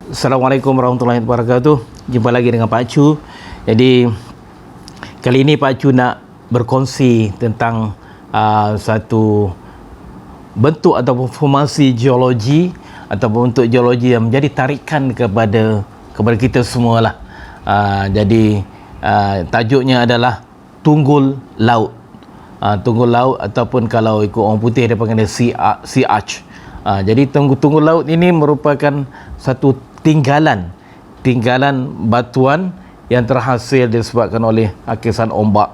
Assalamualaikum warahmatullahi wabarakatuh. Jumpa lagi dengan Pak Chu. Jadi kali ini Pak Chu nak berkongsi tentang satu bentuk ataupun formasi geologi ataupun bentuk geologi yang menjadi tarikan kepada kita semualah. Jadi tajuknya adalah tunggul laut. Tunggul laut ataupun kalau ikut orang putih dia panggil sea arch. Jadi tunggul laut ini merupakan satu tinggalan batuan yang terhasil disebabkan oleh hakisan ombak.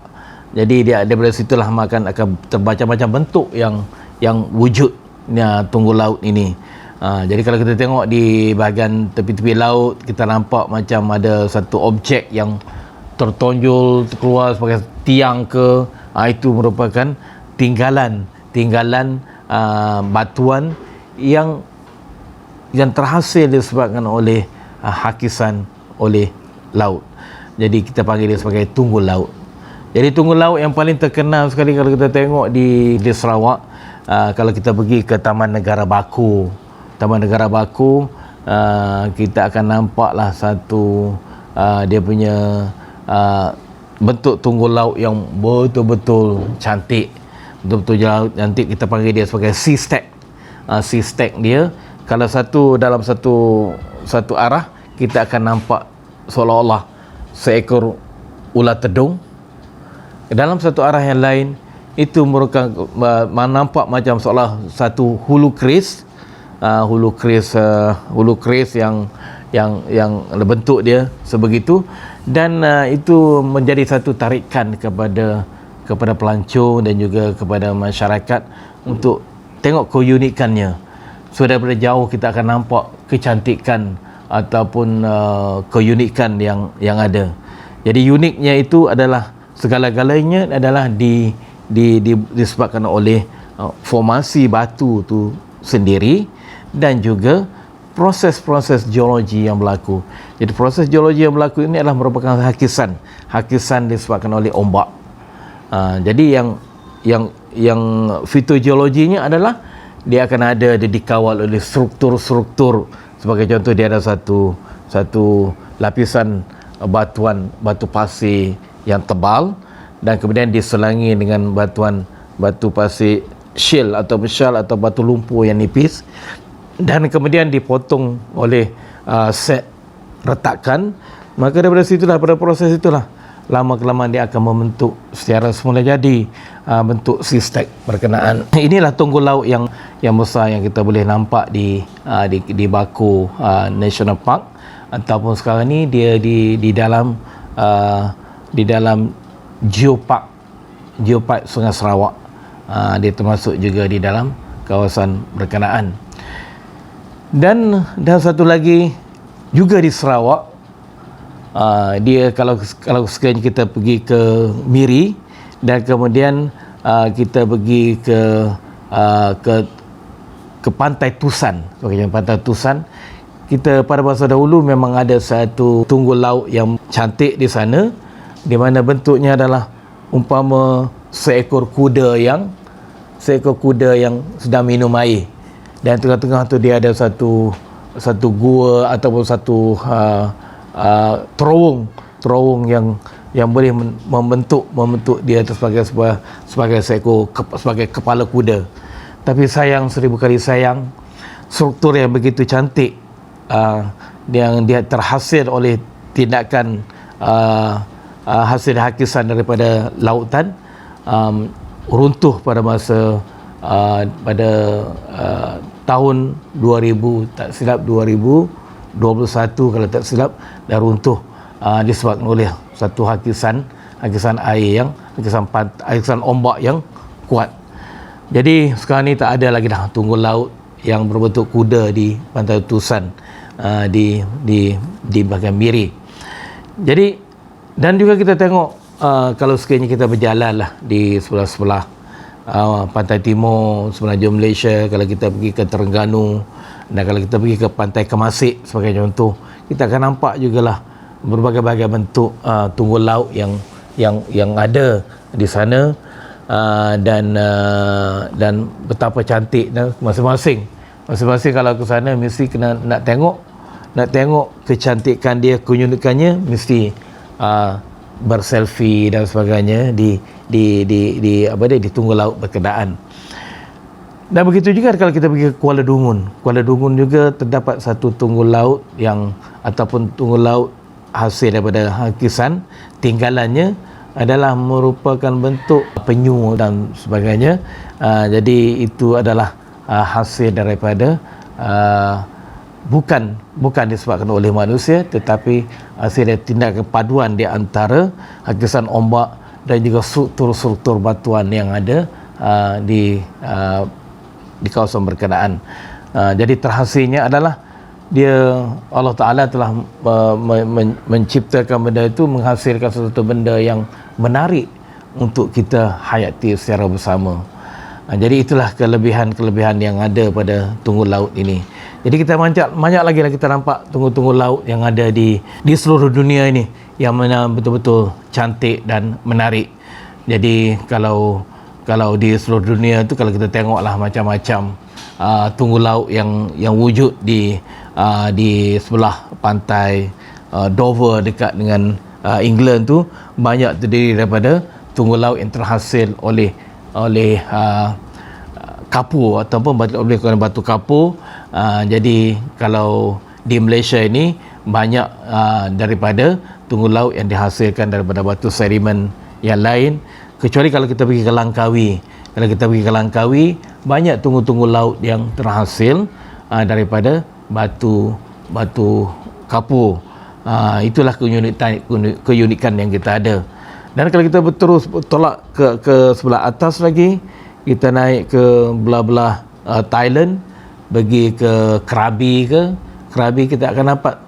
Jadi daripada situlah akan terbaca-baca bentuk yang wujudnya tunggul laut ini. Jadi kalau kita tengok di bahagian tepi-tepi laut, kita nampak macam ada satu objek yang tertonjol keluar sebagai tiang ke. Itu merupakan tinggalan batuan yang terhasil disebabkan oleh hakisan oleh laut. Jadi kita panggil dia sebagai tunggul laut. Jadi tunggul laut yang paling terkenal sekali kalau kita tengok di Sarawak, kalau kita pergi ke Taman Negara Baku, kita akan nampaklah satu dia punya bentuk tunggul laut yang betul-betul cantik, cantik. Kita panggil dia sebagai sea stack dia. Kalau dalam satu arah, kita akan nampak seolah-olah seekor ular tedung. Dalam satu arah yang lain, itu merupakan nampak macam seolah satu hulu keris yang bentuk dia sebegitu, dan itu menjadi satu tarikan kepada pelancong dan juga kepada masyarakat untuk tengok keunikannya. So daripada jauh kita akan nampak kecantikan ataupun keunikan yang ada. Jadi uniknya itu adalah segala-galanya adalah disebabkan oleh formasi batu tu sendiri dan juga proses-proses geologi yang berlaku. Jadi proses geologi yang berlaku ini adalah merupakan hakisan disebabkan oleh ombak. Jadi yang fitogeologinya adalah dia akan ada dikawal oleh struktur. Sebagai contoh, dia ada satu lapisan batu pasir yang tebal, dan kemudian diselangi dengan batu pasir shale atau batu lumpur yang nipis, dan kemudian dipotong oleh set retakan. Maka daripada situlah, pada proses itulah lama-kelamaan dia akan membentuk secara semula jadi bentuk sea stack berkenaan. Inilah tunggul laut yang besar yang kita boleh nampak di Baku National Park, ataupun sekarang ni dia di dalam Geopark Sungai Sarawak. Dia termasuk juga di dalam kawasan berkenaan. Dan satu lagi juga di Sarawak, dia kalau sekiranya kita pergi ke Miri dan kemudian kita pergi ke Pantai Tusan. Pantai Tusan, kita pada masa dahulu memang ada satu tunggul laut yang cantik di sana, di mana bentuknya adalah umpama seekor kuda yang sedang minum air, dan tengah-tengah tu dia ada satu gua ataupun satu terowong yang boleh membentuk dia sebagai kepala kuda. Tapi sayang, seribu kali sayang, struktur yang begitu cantik yang dia terhasil oleh tindakan hasil hakisan daripada lautan runtuh pada masa pada tahun 2000, tak silap 2021 kalau tak silap, dah runtuh disebabkan oleh satu hakisan air hakisan ombak yang kuat. Jadi sekarang ni tak ada lagi dah tunggul laut yang berbentuk kuda di Pantai Tusan di bahagian Miri. Jadi, dan juga kita tengok kalau sekiranya kita berjalan lah di sebelah pantai timur semenanjung Malaysia, kalau kita pergi ke Terengganu dan kalau kita pergi ke Pantai Kemasik sebagai contoh, kita akan nampak jugalah berbagai-bagai bentuk tunggul laut yang ada di sana, dan betapa cantik masing-masing kalau ke sana mesti kena nak tengok nak tengok kecantikan dia, keunikannya, mesti berselfie dan sebagainya di apa dia, di Tunggul Laut berkenaan. Dan begitu juga kalau kita pergi ke Kuala Dungun. Kuala Dungun juga terdapat satu tunggul laut yang, ataupun tunggul laut hasil daripada hakisan. Tinggalannya adalah merupakan bentuk penyu dan sebagainya. Jadi itu adalah hasil daripada bukan disebabkan oleh manusia, tetapi hasil dari tindakan paduan di antara hakisan ombak dan juga struktur-struktur batuan yang ada di kawasan berkenaan. Jadi terhasilnya adalah dia, Allah Ta'ala telah menciptakan benda itu, menghasilkan sesuatu benda yang menarik untuk kita hayati secara bersama. Jadi itulah kelebihan-kelebihan yang ada pada tunggul laut ini. Jadi kita banyak lagi kita nampak tunggul-tunggul laut yang ada di seluruh dunia ini, yang mana betul-betul cantik dan menarik. Jadi kalau di seluruh dunia tu, kalau kita tengoklah macam-macam tunggul laut yang wujud di sebelah pantai Dover dekat dengan England tu, banyak terdiri daripada tunggul laut yang terhasil oleh kapur ataupun batu kapur. Jadi kalau di Malaysia ini banyak daripada tunggul laut yang dihasilkan daripada batu sedimen yang lain, kecuali kalau kita pergi ke Langkawi. Kalau kita pergi ke Langkawi, banyak tunggul-tunggul laut yang terhasil daripada batu kapur. Itulah keunikan yang kita ada. Dan kalau kita terus tolak ke sebelah atas lagi, kita naik ke belah-belah Thailand, pergi ke Krabi, kita akan nampak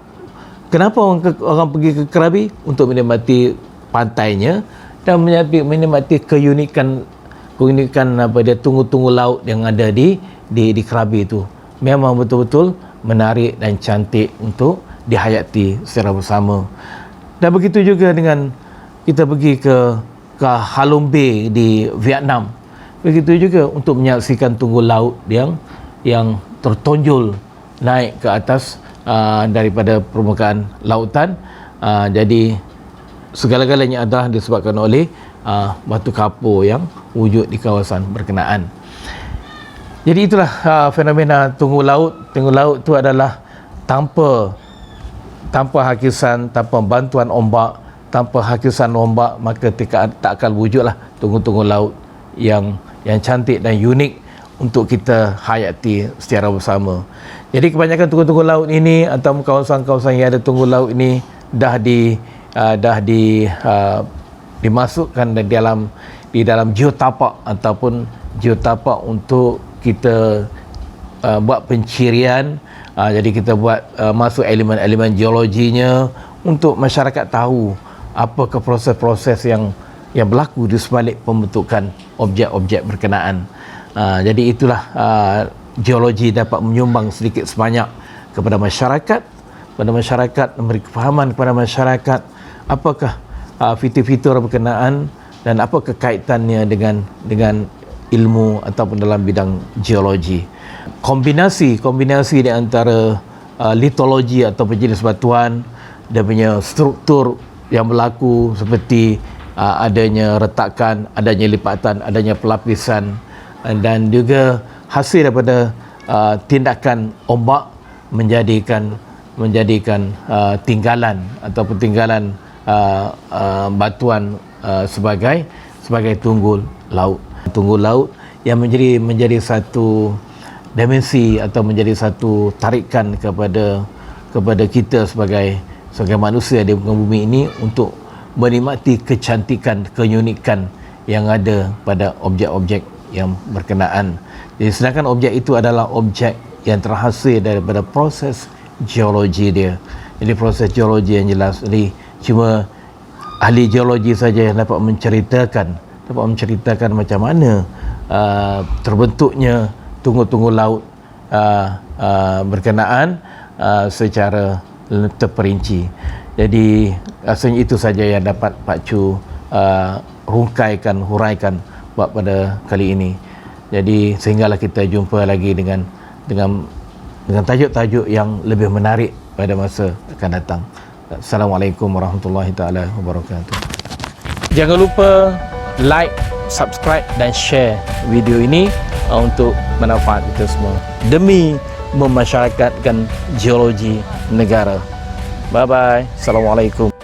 kenapa orang pergi ke Krabi, untuk menikmati pantainya dan menikmati keunikan apa dia, tunggul-tunggul laut yang ada di Krabi itu. Memang betul-betul menarik dan cantik untuk dihayati secara bersama. Dan begitu juga dengan kita pergi ke Halong Bay di Vietnam. Begitu juga untuk menyaksikan tunggul laut yang tertonjol naik ke atas daripada permukaan lautan. Jadi segala-galanya adalah disebabkan oleh batu kapur yang wujud di kawasan berkenaan. Jadi itulah fenomena tunggul laut. Tunggul laut itu adalah tanpa hakisan, tanpa bantuan ombak, tanpa hakisan ombak, maka tak akan wujudlah tunggul-tunggul laut yang cantik dan unik untuk kita hayati secara bersama. Jadi kebanyakan tunggul-tunggul laut ini atau kawasan-kawasan yang ada tunggul laut ini dah dimasukkan di dalam geotapak ataupun geotapak untuk kita buat pencirian. Jadi kita buat masuk elemen-elemen geologinya untuk masyarakat tahu apakah proses-proses yang berlaku di sebalik pembentukan objek-objek berkenaan. Jadi itulah geologi dapat menyumbang sedikit sebanyak kepada masyarakat, memberi kefahaman kepada masyarakat apakah fitur-fitur berkenaan dan apa kaitannya dengan ilmu ataupun dalam bidang geologi. Kombinasi di antara litologi atau jenis batuan dan punya struktur yang berlaku, seperti adanya retakan, adanya lipatan, adanya pelapisan, dan juga hasil daripada tindakan ombak menjadikan tinggalan ataupun tinggalan batuan sebagai tunggul laut. Tunggul laut yang menjadi satu dimensi atau menjadi satu tarikan kepada kita sebagai manusia di muka bumi ini untuk menikmati kecantikan, keunikan yang ada pada objek-objek yang berkenaan. Jadi sedangkan objek itu adalah objek yang terhasil daripada proses geologi dia. Jadi proses geologi yang jelas. Jadi cuma ahli geologi saja yang dapat menceritakan macam mana terbentuknya tunggul-tunggul laut berkenaan secara terperinci. Jadi rasanya itu saja yang dapat Pak Chu huraikan buat pada kali ini. Jadi sehinggalah kita jumpa lagi dengan dengan tajuk-tajuk yang lebih menarik pada masa akan datang. Assalamualaikum warahmatullahi taala wabarakatuh. Jangan lupa like, subscribe dan share video ini untuk manfaat kita semua demi memasyarakatkan geologi negara. Bye bye. Assalamualaikum.